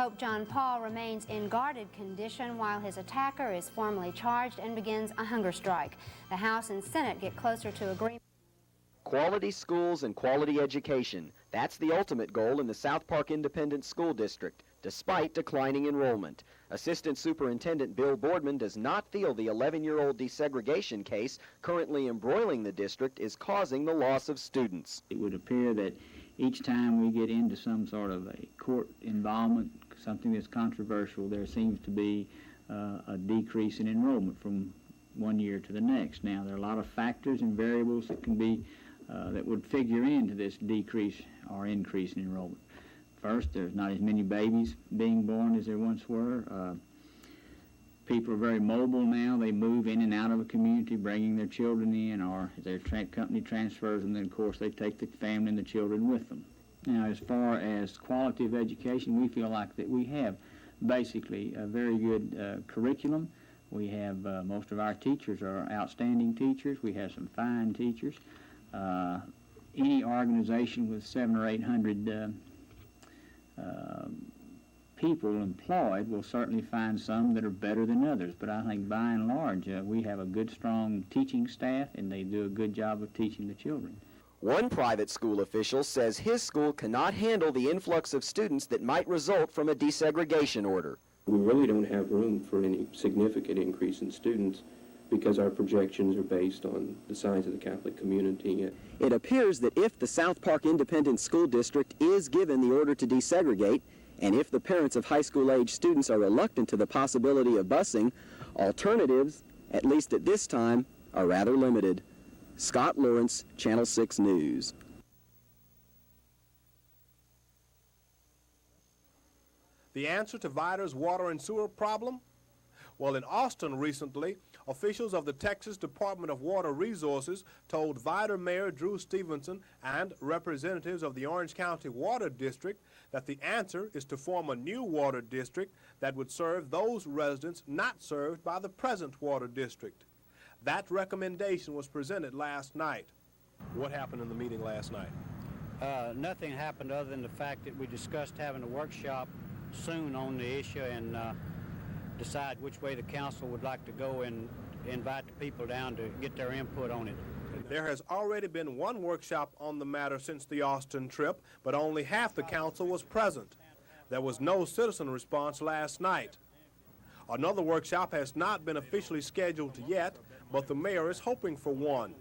Pope John Paul remains in guarded condition while his attacker is formally charged and begins a hunger strike. The House and Senate get closer to agreement. Quality schools and quality education. That's the ultimate goal in the South Park Independent School District, despite declining enrollment. Assistant Superintendent Bill Boardman does not feel the 11-year-old desegregation case currently embroiling the district is causing the loss of students. It would appear that each time we get into some sort of a court involvement, something that's controversial, there seems to be a decrease in enrollment from one year to the next. Now, there are a lot of factors and variables that can be that would figure into this decrease or increase in enrollment. First, there's not as many babies being born as there once were. People are very mobile now. They move in and out of a community, bringing their children in, or their company transfers them, then of course they take the family and the children with them. Now, as far as quality of education, we feel like that we have basically a very good curriculum. We have most of our teachers are outstanding teachers. We have some fine teachers. Any organization with 700 or 800 people employed will certainly find some that are better than others, but I think by and large we have a good, strong teaching staff, and they do a good job of teaching the children. One private school official says his school cannot handle the influx of students that might result from a desegregation order. We really don't have room for any significant increase in students because our projections are based on the size of the Catholic community. It appears that if the South Park Independent School District is given the order to desegregate, and if the parents of high school-age students are reluctant to the possibility of busing, alternatives, at least at this time, are rather limited. Scott Lawrence, Channel 6 News. The answer to Vida's water and sewer problem? Well, in Austin recently, officials of the Texas Department of Water Resources told Vida Mayor Drew Stevenson and representatives of the Orange County Water District that the answer is to form a new water district that would serve those residents not served by the present water district. That recommendation was presented last night. What happened in the meeting last night? Nothing happened other than the fact that we discussed having a workshop soon on the issue and decide which way the council would like to go and invite the people down to get their input on it. There has already been one workshop on the matter since the Austin trip, but only half the council was present. There was no citizen response last night. Another workshop has not been officially scheduled yet, but the mayor is hoping for one.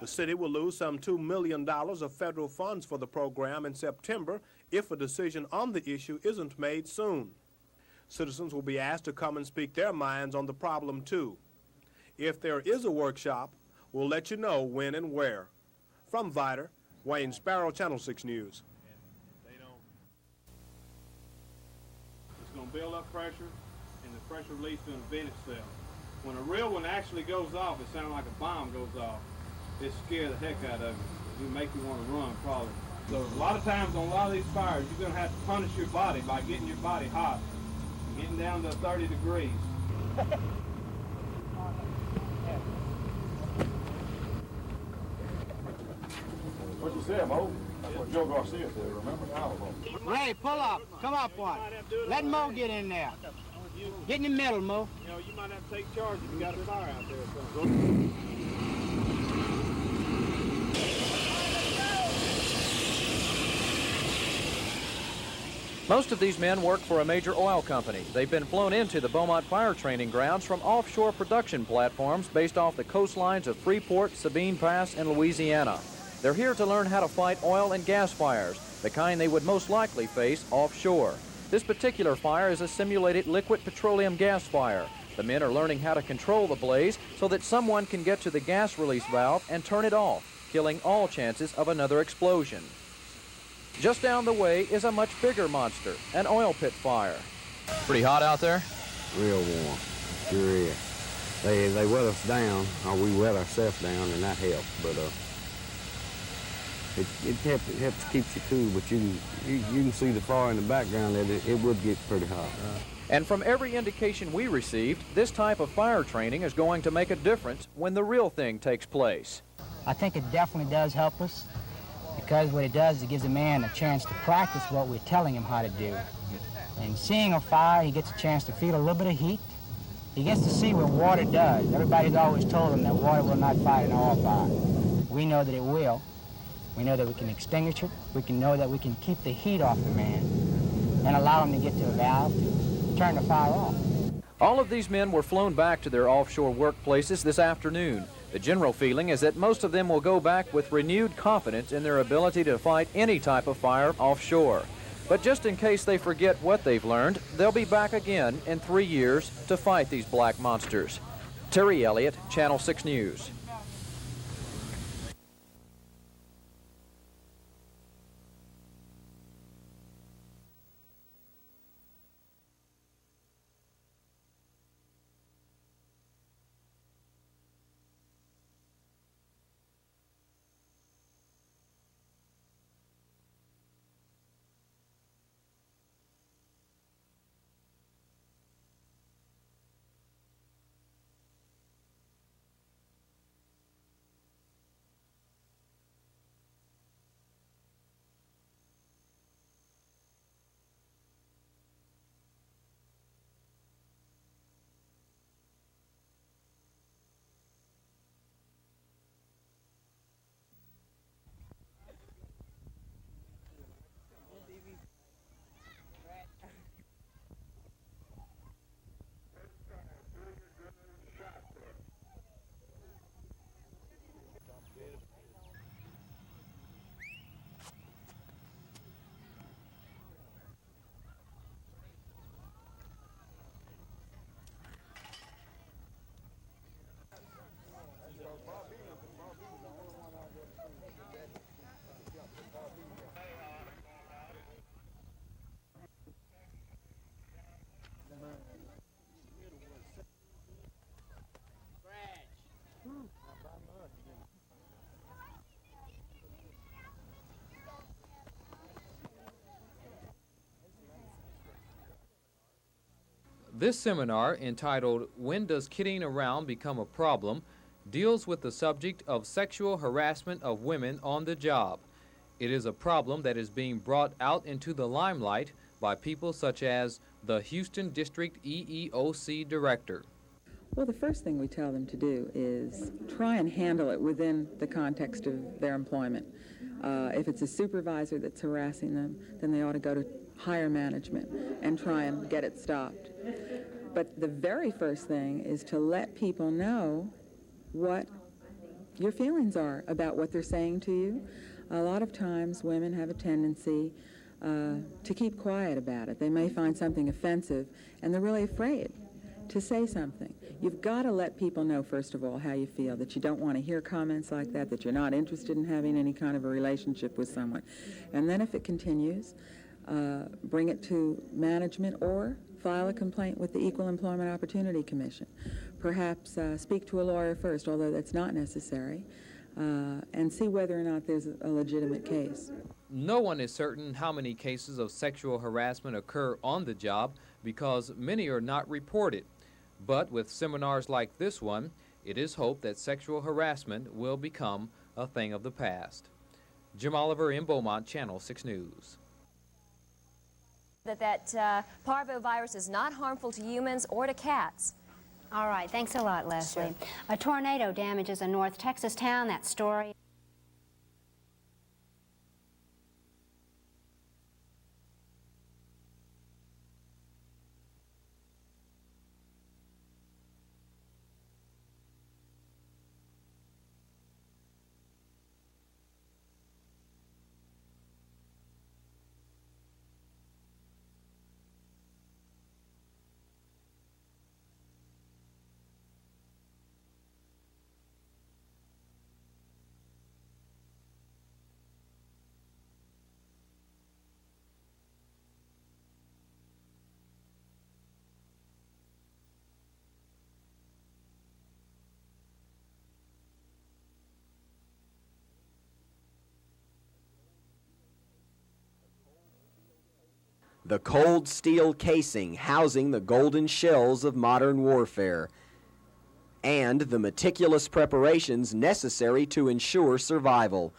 The city will lose some $2 million of federal funds for the program in September if a decision on the issue isn't made soon. Citizens will be asked to come and speak their minds on the problem too. If there is a workshop, we'll let you know when and where. From Vida, Wayne Sparrow, Channel 6 News. It's going to build up pressure, and the pressure release to invent itself. When a real one actually goes off, it sounds like a bomb goes off. It scares the heck out of you. It make you want to run, probably. So a lot of times on a lot of these fires, you're going to have to punish your body by getting your body hot, getting down to 30 degrees. What you said, Mo? That's what Joe Garcia said, remember? Ray, pull up. Come up one. Let Mo get in there. Get in the middle, Mo. You know, you might have to take charge if you got a fire out there or something. Most of these men work for a major oil company. They've been flown into the Beaumont fire training grounds from offshore production platforms based off the coastlines of Freeport, Sabine Pass, and Louisiana. They're here to learn how to fight oil and gas fires, the kind they would most likely face offshore. This particular fire is a simulated liquid petroleum gas fire. The men are learning how to control the blaze so that someone can get to the gas release valve and turn it off, killing all chances of another explosion. Just down the way is a much bigger monster, an oil pit fire. Pretty hot out there? Real warm, sure is. They wet us down, or we wet ourselves down, and that helps. But it helps keep you cool. But you can see the fire in the background that it would get pretty hot. And from every indication we received, this type of fire training is going to make a difference when the real thing takes place. I think it definitely does help us, because what it does is it gives a man a chance to practice what we're telling him how to do. And seeing a fire, he gets a chance to feel a little bit of heat. He gets to see what water does. Everybody's always told him that water will not fight an oil fire. We know that it will. We know that we can extinguish it. We can know that we can keep the heat off the man and allow him to get to a valve to turn the fire off. All of these men were flown back to their offshore workplaces this afternoon. The general feeling is that most of them will go back with renewed confidence in their ability to fight any type of fire offshore. But just in case they forget what they've learned, they'll be back again in 3 years to fight these black monsters. Terry Elliott, Channel 6 News. This seminar, entitled "When Does Kidding Around Become a Problem?" deals with the subject of sexual harassment of women on the job. It is a problem that is being brought out into the limelight by people such as the Houston District EEOC Director. Well, the first thing we tell them to do is try and handle it within the context of their employment. If it's a supervisor that's harassing them, then they ought to go to higher management and try and get it stopped. But the very first thing is to let people know what your feelings are about what they're saying to you. A lot of times women have a tendency to keep quiet about it. They may find something offensive and they're really afraid to say something. You've got to let people know, first of all, how you feel, that you don't want to hear comments like that, that you're not interested in having any kind of a relationship with someone. And then if it continues, bring it to management or file a complaint with the Equal Employment Opportunity Commission. Perhaps speak to a lawyer first, although that's not necessary, and see whether or not there's a legitimate case. No one is certain how many cases of sexual harassment occur on the job because many are not reported. But with seminars like this one, it is hoped that sexual harassment will become a thing of the past. Jim Oliver in Beaumont, Channel 6 News. That parvovirus is not harmful to humans or to cats. All right, thanks a lot, Leslie. Sure. A tornado damages a North Texas town. That story. The cold steel casing housing the golden shells of modern warfare, and the meticulous preparations necessary to ensure survival.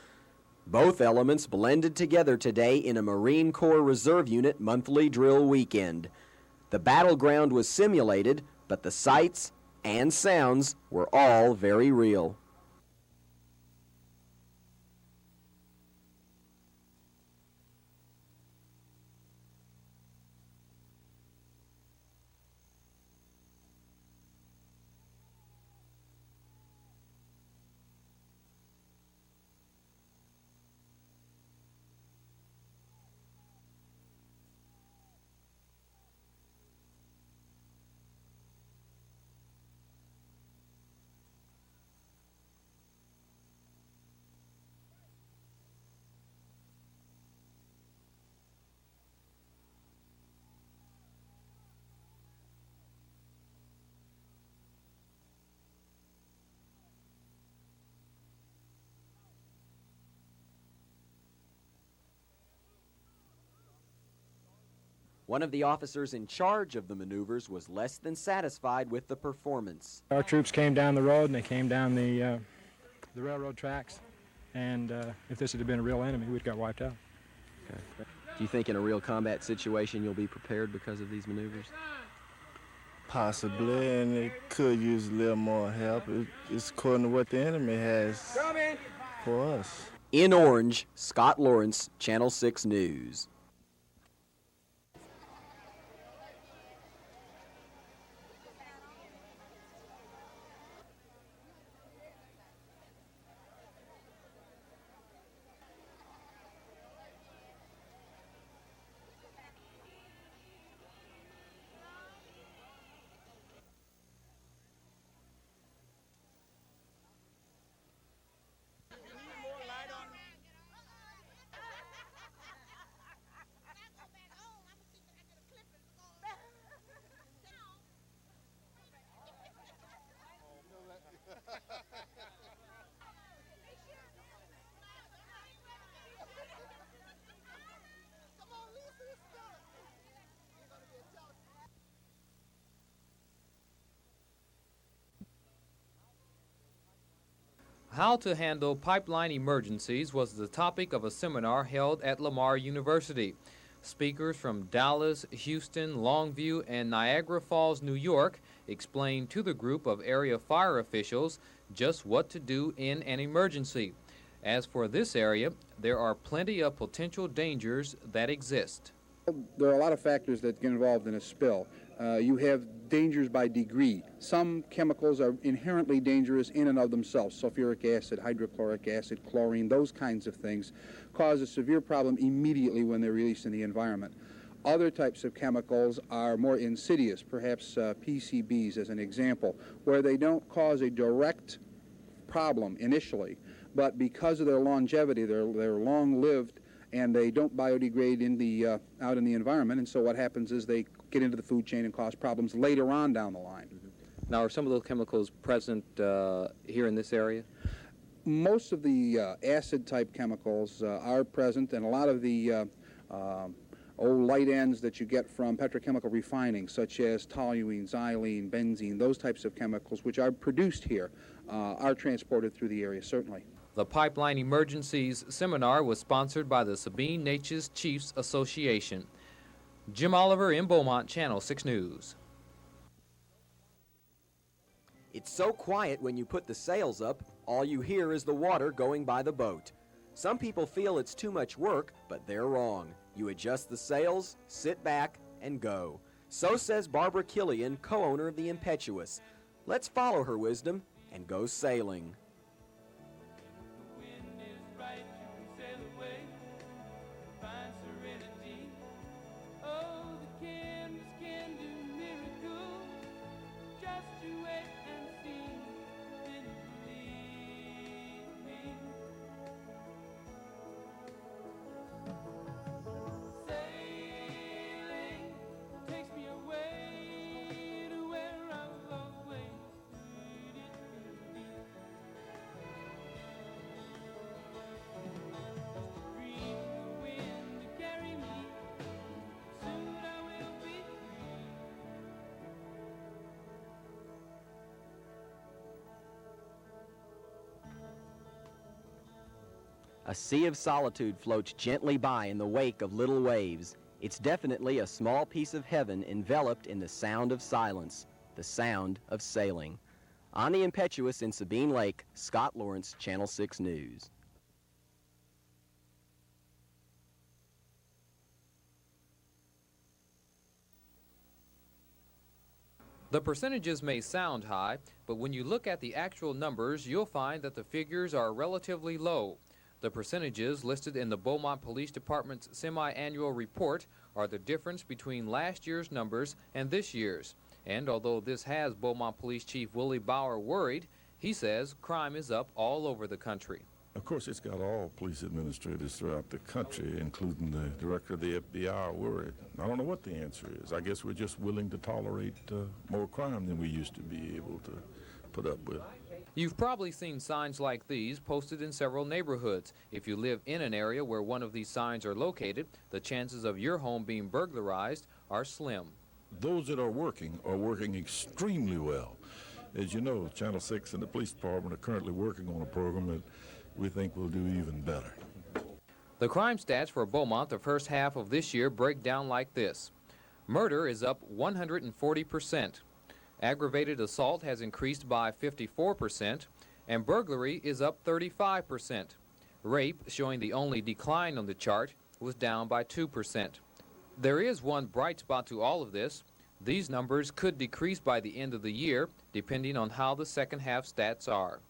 Both elements blended together today in a Marine Corps Reserve Unit monthly drill weekend. The battleground was simulated, but the sights and sounds were all very real. One of the officers in charge of the maneuvers was less than satisfied with the performance. Our troops came down the road and they came down the railroad tracks, and if this had been a real enemy, we'd got wiped out. Okay. Do you think in a real combat situation you'll be prepared because of these maneuvers? Possibly, and it could use a little more help. It's according to what the enemy has for us. In Orange, Scott Lawrence, Channel 6 News. How to handle pipeline emergencies was the topic of a seminar held at Lamar University. Speakers from Dallas, Houston, Longview, and Niagara Falls, New York, explained to the group of area fire officials just what to do in an emergency. As for this area, there are plenty of potential dangers that exist. There are a lot of factors that get involved in a spill. You have dangers by degree. Some chemicals are inherently dangerous in and of themselves. Sulfuric acid, hydrochloric acid, chlorine, those kinds of things cause a severe problem immediately when they're released in the environment. Other types of chemicals are more insidious, perhaps PCBs as an example, where they don't cause a direct problem initially, but because of their longevity, they're long-lived, and they don't biodegrade in the, out in the environment, and so what happens is they get into the food chain and cause problems later on down the line. Now, are some of those chemicals present here in this area? Most of the acid-type chemicals are present, and a lot of the old light ends that you get from petrochemical refining, such as toluene, xylene, benzene, those types of chemicals, which are produced here, are transported through the area, certainly. The Pipeline Emergencies Seminar was sponsored by the Sabine Neches Chiefs Association. Jim Oliver in Beaumont, Channel 6 News. It's so quiet when you put the sails up, all you hear is the water going by the boat. Some people feel it's too much work, but they're wrong. You adjust the sails, sit back, and go. So says Barbara Killian, co-owner of the Impetuous. Let's follow her wisdom and go sailing. A sea of solitude floats gently by in the wake of little waves. It's definitely a small piece of heaven enveloped in the sound of silence, the sound of sailing. On the impetuous in Sabine Lake, Scott Lawrence, Channel 6 News. The percentages may sound high, but when you look at the actual numbers, you'll find that the figures are relatively low. The percentages listed in the Beaumont Police Department's semi-annual report are the difference between last year's numbers and this year's. And although this has Beaumont Police Chief Willie Bauer worried, he says crime is up all over the country. Of course, it's got all police administrators throughout the country, including the director of the FBI, worried. I don't know what the answer is. I guess we're just willing to tolerate more crime than we used to be able to put up with. You've probably seen signs like these posted in several neighborhoods. If you live in an area where one of these signs are located, the chances of your home being burglarized are slim. Those that are working extremely well. As you know, Channel 6 and the police department are currently working on a program that we think will do even better. The crime stats for Beaumont the first half of this year break down like this. Murder is up 140%. Aggravated assault has increased by 54%, and burglary is up 35%. Rape, showing the only decline on the chart, was down by 2%. There is one bright spot to all of this. These numbers could decrease by the end of the year, depending on how the second half stats are.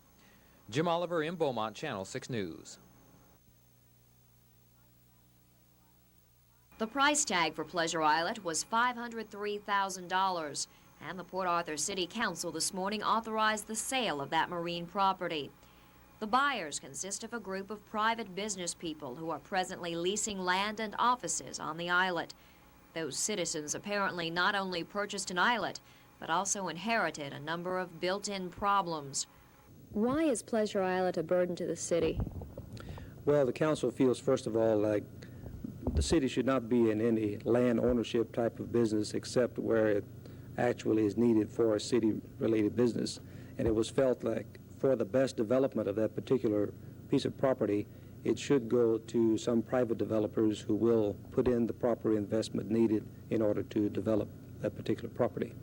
Jim Oliver in Beaumont, Channel 6 News. The price tag for Pleasure Islet was $503,000, and the Port Arthur City Council this morning authorized the sale of that marine property. The buyers consist of a group of private business people who are presently leasing land and offices on the islet. Those citizens apparently not only purchased an islet, but also inherited a number of built-in problems. Why is Pleasure Islet a burden to the city? Well, the council feels, first of all, like the city should not be in any land ownership type of business except where it actually is needed for a city-related business. And it was felt like for the best development of that particular piece of property, it should go to some private developers who will put in the proper investment needed in order to develop that particular property.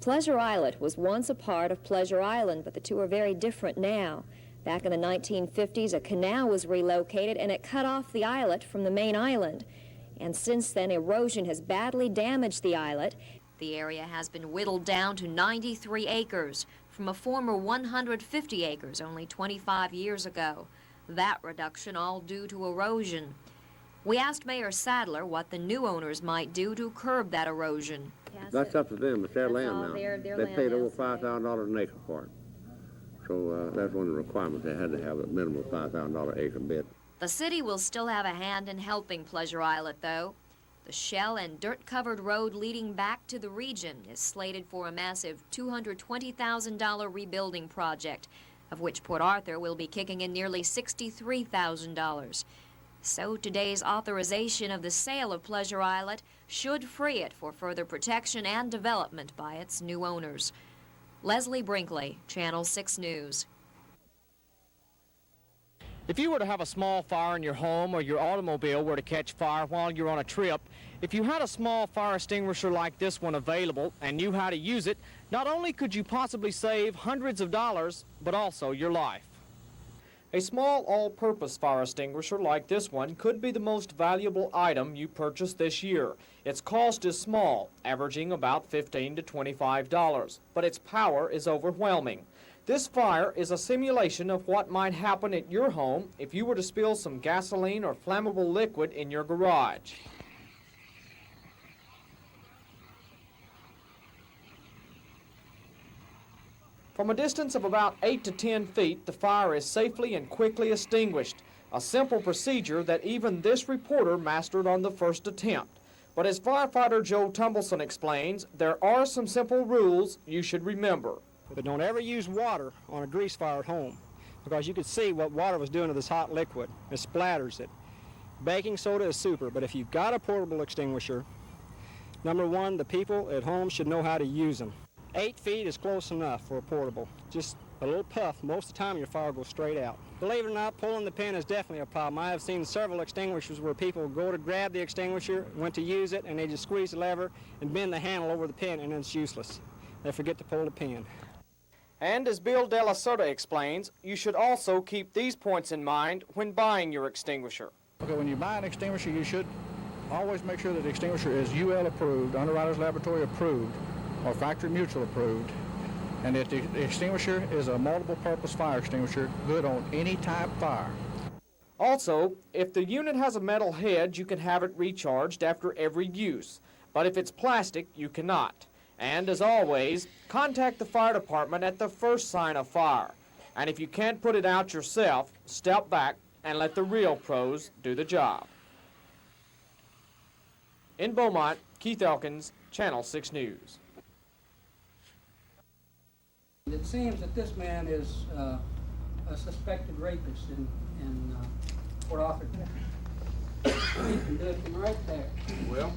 Pleasure Islet was once a part of Pleasure Island, but the two are very different now. Back in the 1950s, a canal was relocated and it cut off the islet from the main island. And since then, erosion has badly damaged the islet. The area has been whittled down to 93 acres from a former 150 acres only 25 years ago. That reduction all due to erosion. We asked Mayor Sadler what the new owners might do to curb that erosion. That's up to them. It's their land now. Their They land paid over is. $5,000 an acre for it. So that's one of the requirements. They had to have a minimum $5,000 acre bid. The city will still have a hand in helping Pleasure Islet, though. The shell and dirt-covered road leading back to the region is slated for a massive $220,000 rebuilding project, of which Port Arthur will be kicking in nearly $63,000. So today's authorization of the sale of Pleasure Islet should free it for further protection and development by its new owners. Leslie Brinkley, Channel 6 News. If you were to have a small fire in your home or your automobile were to catch fire while you're on a trip, if you had a small fire extinguisher like this one available and knew how to use it, not only could you possibly save hundreds of dollars, but also your life. A small all-purpose fire extinguisher like this one could be the most valuable item you purchase this year. Its cost is small, averaging about $15 to $25, but its power is overwhelming. This fire is a simulation of what might happen at your home if you were to spill some gasoline or flammable liquid in your garage. From a distance of about 8 to 10 feet, the fire is safely and quickly extinguished, a simple procedure that even this reporter mastered on the first attempt. But as firefighter Joe Tumbleson explains, there are some simple rules you should remember. But don't ever use water on a grease fire at home, because you could see what water was doing to this hot liquid. It splatters it. Baking soda is super, but if you've got a portable extinguisher, number one, the people at home should know how to use them. 8 feet is close enough for a portable. Just a little puff, most of the time your fire goes straight out. Believe it or not, pulling the pin is definitely a problem. I have seen several extinguishers where people go to grab the extinguisher, went to use it, and they just squeeze the lever and bend the handle over the pin, and it's useless. They forget to pull the pin. And as Bill De La Sota explains, you should also keep these points in mind when buying your extinguisher. Okay, when you buy an extinguisher, you should always make sure that the extinguisher is UL approved, Underwriters Laboratory approved, or Factory Mutual approved, and that the extinguisher is a multiple purpose fire extinguisher, good on any type fire. Also, if the unit has a metal head, you can have it recharged after every use. But if it's plastic, you cannot. And as always, contact the fire department at the first sign of fire. And if you can't put it out yourself, step back and let the real pros do the job. In Beaumont, Keith Elkins, Channel 6 News. It seems that this man is a suspected rapist in Port Arthur. You can do it from right there. Well,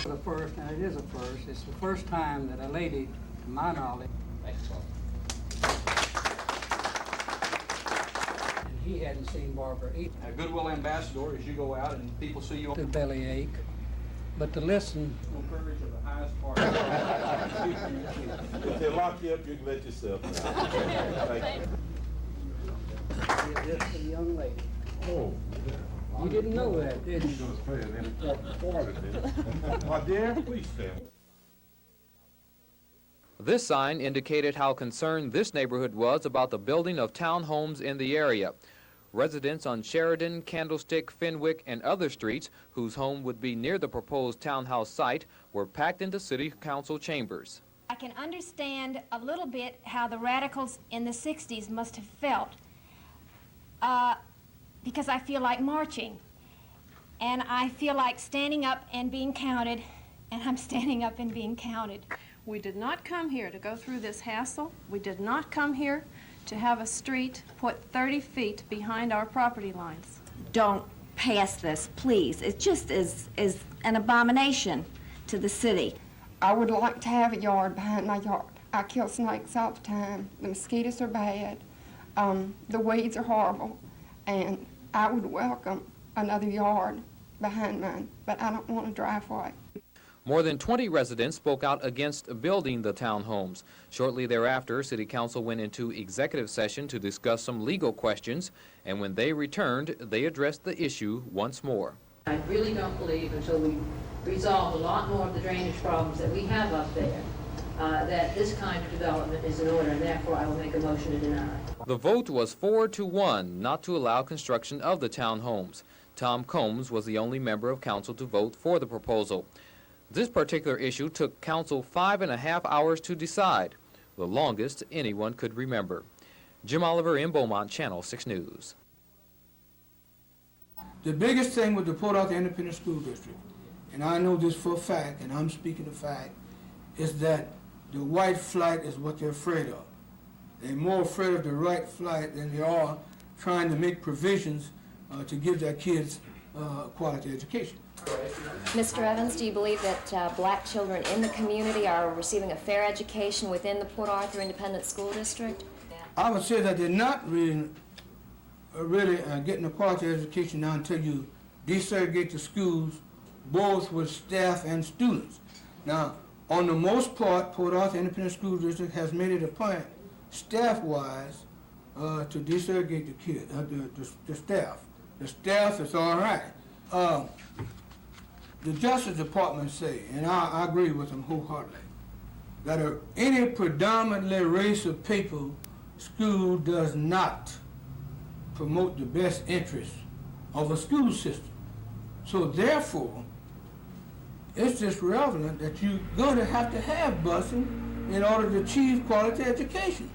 For the first, and it is a first, it's the first time that a lady, to my knowledge, and he hadn't seen Barbara either. a goodwill ambassador, as you go out and people see you. The bellyache, but to listen. Courage of the highest part. If they lock you up, you can let yourself out. This is a young lady. Oh. You didn't know that, did you? My dear, please stand. This sign indicated how concerned this neighborhood was about the building of townhomes in the area. Residents on Sheridan, Candlestick, Fenwick, and other streets whose home would be near the proposed townhouse site were packed into city council chambers. I can understand a little bit how the radicals in the 60s must have felt, because I feel like marching, and I feel like standing up and being counted, and I'm standing up and being counted. We did not come here to go through this hassle. We did not come here to have a street put 30 feet behind our property lines. Don't pass this, please. It just is an abomination to the city. I would like to have a yard behind my yard. I kill snakes all the time. The mosquitoes are bad. The weeds are horrible. And I would welcome another yard behind mine, but I don't want a driveway. More than 20 residents spoke out against building the townhomes. Shortly thereafter, City Council went into executive session to discuss some legal questions, and when they returned, they addressed the issue once more. I really don't believe until we resolve a lot more of the drainage problems that we have up there, that this kind of development is in order, and therefore I will make a motion to deny. The vote was 4-1 not to allow construction of the townhomes. Tom Combs was the only member of council to vote for the proposal. This particular issue took council 5.5 hours to decide, the longest anyone could remember. Jim Oliver in Beaumont, Channel 6 News. The biggest thing with the Port Arthur Independent School District, and I know this for a fact, and I'm speaking of fact, is that the white flight is what they're afraid of. They're more afraid of the white flight than they are trying to make provisions to give their kids a quality education. Mr. Evans, do you believe that black children in the community are receiving a fair education within the Port Arthur Independent School District? I would say that they're not really getting a quality education now until you desegregate the schools, both with staff and students. Now, on the most part, Port Arthur Independent School District has made it a point, staff-wise, to desegregate the kids, the staff. The staff is all right. The Justice Department say, and I agree with them wholeheartedly, that any predominantly race of people, school does not promote the best interests of a school system. So therefore, it's just relevant that you're going to have busing in order to achieve quality education.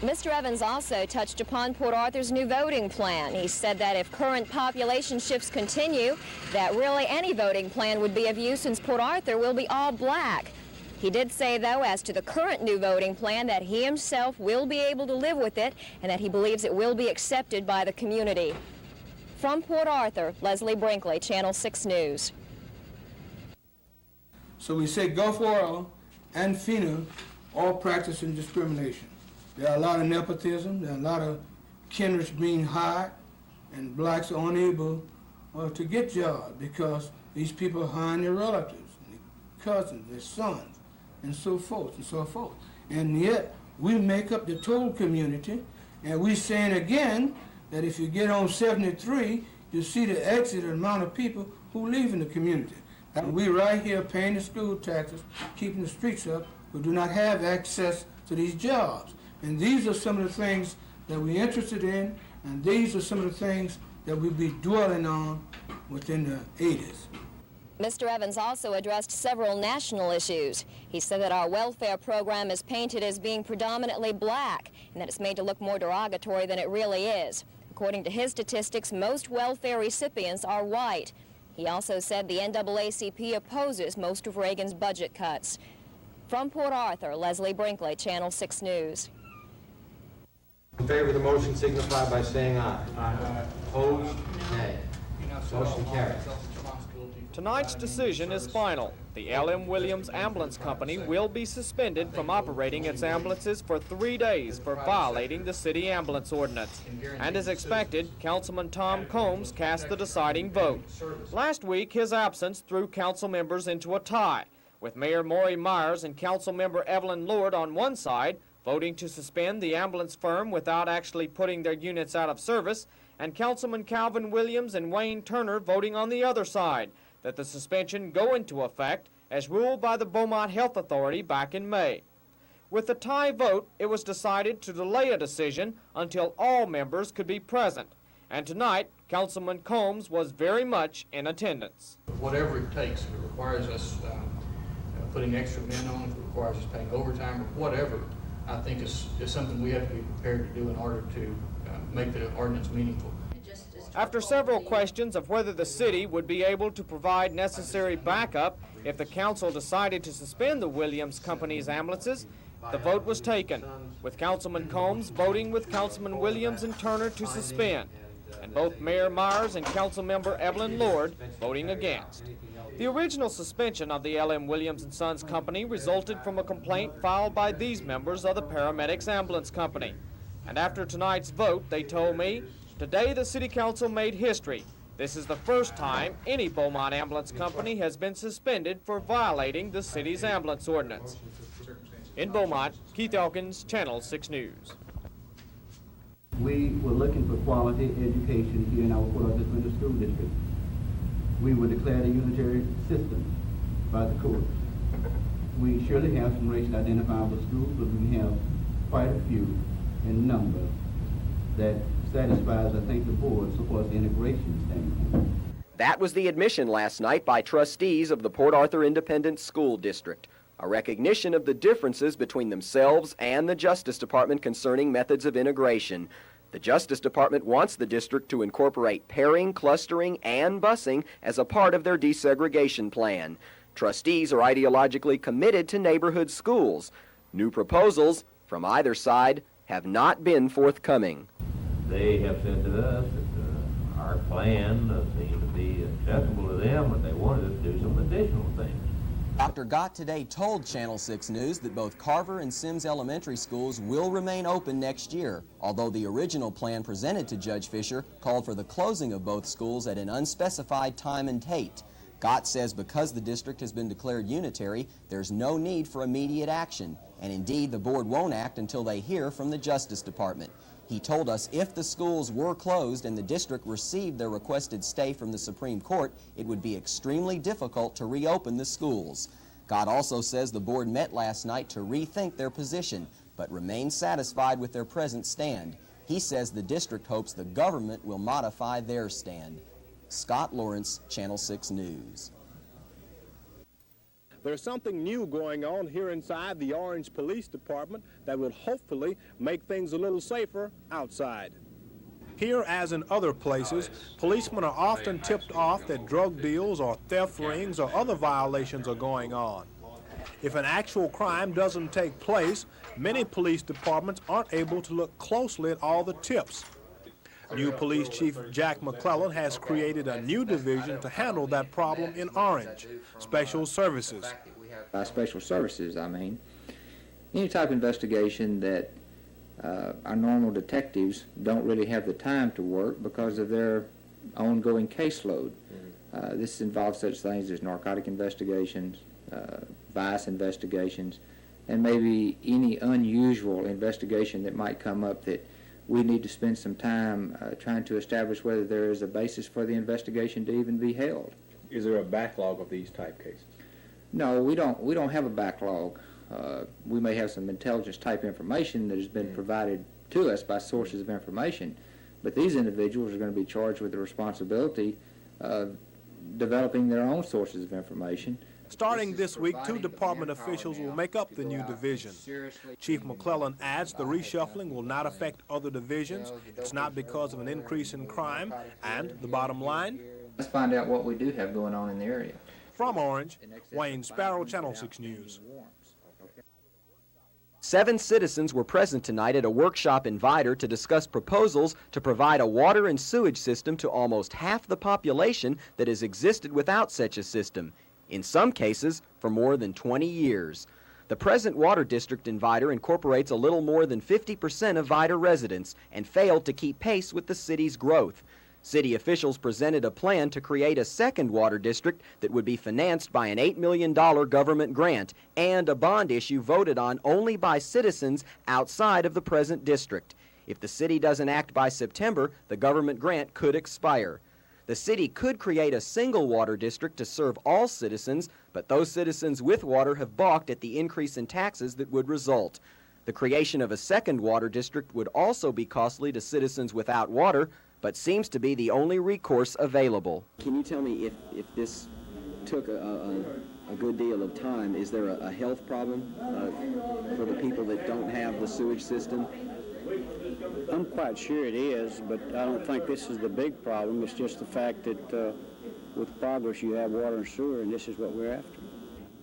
Mr. Evans also touched upon Port Arthur's new voting plan. He said that if current population shifts continue, that really any voting plan would be of use since Port Arthur will be all black. He did say, though, as to the current new voting plan, that he himself will be able to live with it and that he believes it will be accepted by the community. From Port Arthur, Leslie Brinkley, Channel 6 News. So we say Gulf Oil and FINA all practicing discrimination. There are a lot of nepotism, there are a lot of kindreds being hired, and blacks are unable to get jobs because these people are hiring their relatives, their cousins, their sons, and so forth and so forth. And yet, we make up the total community, and we're saying again that if you get on 73, you see the exit amount of people who leave in the community. And we right here paying the school taxes, keeping the streets up, who do not have access to these jobs. And these are some of the things that we're interested in, and these are some of the things that we'll be dwelling on within the 80s. Mr. Evans also addressed several national issues. He said that our welfare program is painted as being predominantly black and that it's made to look more derogatory than it really is. According to his statistics, most welfare recipients are white. He also said the NAACP opposes most of Reagan's budget cuts. From Port Arthur, Leslie Brinkley, Channel 6 News. In favor of the motion signify by saying aye. Aye. Opposed? Nay. Motion carries. Tonight's decision is final. The L.M. Williams Ambulance Company will be suspended from operating its ambulances for 3 days for violating the city ambulance ordinance. And as expected, Councilman Tom Combs cast the deciding vote. Last week, his absence threw council members into a tie, with Mayor Maury Myers and Councilmember Evelyn Lord on one side, voting to suspend the ambulance firm without actually putting their units out of service, and Councilman Calvin Williams and Wayne Turner voting on the other side, that the suspension go into effect as ruled by the Beaumont Health Authority back in May. With the tie vote, it was decided to delay a decision until all members could be present. And tonight, Councilman Combs was very much in attendance. Whatever it takes, if it requires us putting extra men on, if it requires us paying overtime or whatever, I think is something we have to be prepared to do in order to make the ordinance meaningful. After several questions of whether the city would be able to provide necessary backup if the council decided to suspend the Williams Company's ambulances, the vote was taken, with Councilman Combs voting with Councilman Williams and Turner to suspend, and both Mayor Myers and Councilmember Evelyn Lord voting against. The original suspension of the L.M. Williams & Sons Company resulted from a complaint filed by these members of the Paramedics Ambulance Company. And after tonight's vote, they told me, today the City Council made history. This is the first time any Beaumont Ambulance Company has been suspended for violating the city's ambulance ordinance. In Beaumont, Keith Elkins, Channel 6 News. We were looking for quality education here in our Port Arthur Middle School District. We were declared a unitary system by the court. We surely have some racially identifiable schools, but we have quite a few in number that satisfies, I think, the board so far as the integration standpoint. That was the admission last night by trustees of the Port Arthur Independent School District, a recognition of the differences between themselves and the Justice Department concerning methods of integration. The Justice Department wants the district to incorporate pairing, clustering, and busing as a part of their desegregation plan. Trustees are ideologically committed to neighborhood schools. New proposals from either side have not been forthcoming. They have said to us that our plan seemed to be acceptable to them, but they wanted us to do some additional things. Dr. Gott today told Channel 6 News that both Carver and Sims Elementary schools will remain open next year, although the original plan presented to Judge Fisher called for the closing of both schools at an unspecified time and date. Gott says because the district has been declared unitary, there's no need for immediate action, and indeed the board won't act until they hear from the Justice Department. He told us if the schools were closed and the district received their requested stay from the Supreme Court, it would be extremely difficult to reopen the schools. Gott also says the board met last night to rethink their position, but remains satisfied with their present stand. He says the district hopes the government will modify their stand. Scott Lawrence, Channel 6 News. There's something new going on here inside the Orange Police Department that will hopefully make things a little safer outside. Here, as in other places, policemen are often tipped off that drug deals or theft rings or other violations are going on. If an actual crime doesn't take place, many police departments aren't able to look closely at all the tips. New Police Chief Jack McClellan has created a new division to handle that problem in Orange, Special Services. By special services, I mean any type of investigation that our normal detectives don't really have the time to work because of their ongoing caseload. This involves such things as narcotic investigations, vice investigations, and maybe any unusual investigation that might come up that we need to spend some time trying to establish whether there is a basis for the investigation to even be held. Is there a backlog of these type cases? No, we don't have a backlog. We may have some intelligence type information that has been provided to us by sources of information, but these individuals are going to be charged with the responsibility of developing their own sources of information. Starting this week, 2 department officials will make up the new division. Chief McClellan adds the reshuffling will not affect other divisions. It's not because of an increase in crime. And the bottom line? Let's find out what we do have going on in the area. From Orange, Wayne Sparrow, Channel 6 News. 7 citizens were present tonight at a workshop in Vidor to discuss proposals to provide a water and sewage system to almost half the population that has existed without such a system, in some cases for more than 20 years. The present water district in Vidor incorporates a little more than 50% of Vidor residents and failed to keep pace with the city's growth. City officials presented a plan to create a second water district that would be financed by an $8 million government grant and a bond issue voted on only by citizens outside of the present district. If the city doesn't act by September, the government grant could expire. The city could create a single water district to serve all citizens, but those citizens with water have balked at the increase in taxes that would result. The creation of a second water district would also be costly to citizens without water, but seems to be the only recourse available. Can you tell me if this took a good deal of time, is there a health problem for the people that don't have the sewage system? I'm quite sure it is, but I don't think this is the big problem. It's just the fact that with progress you have water and sewer, and this is what we're after.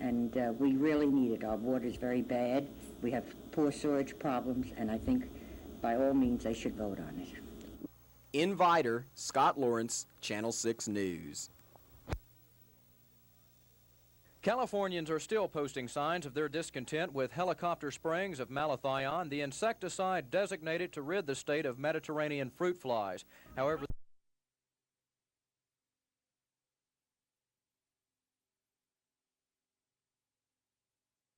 And we really need it. Our water is very bad. We have poor sewage problems, and I think by all means they should vote on it. In Vidor, Scott Lawrence, Channel 6 News. Californians are still posting signs of their discontent with helicopter sprayings of malathion, the insecticide designated to rid the state of Mediterranean fruit flies. However,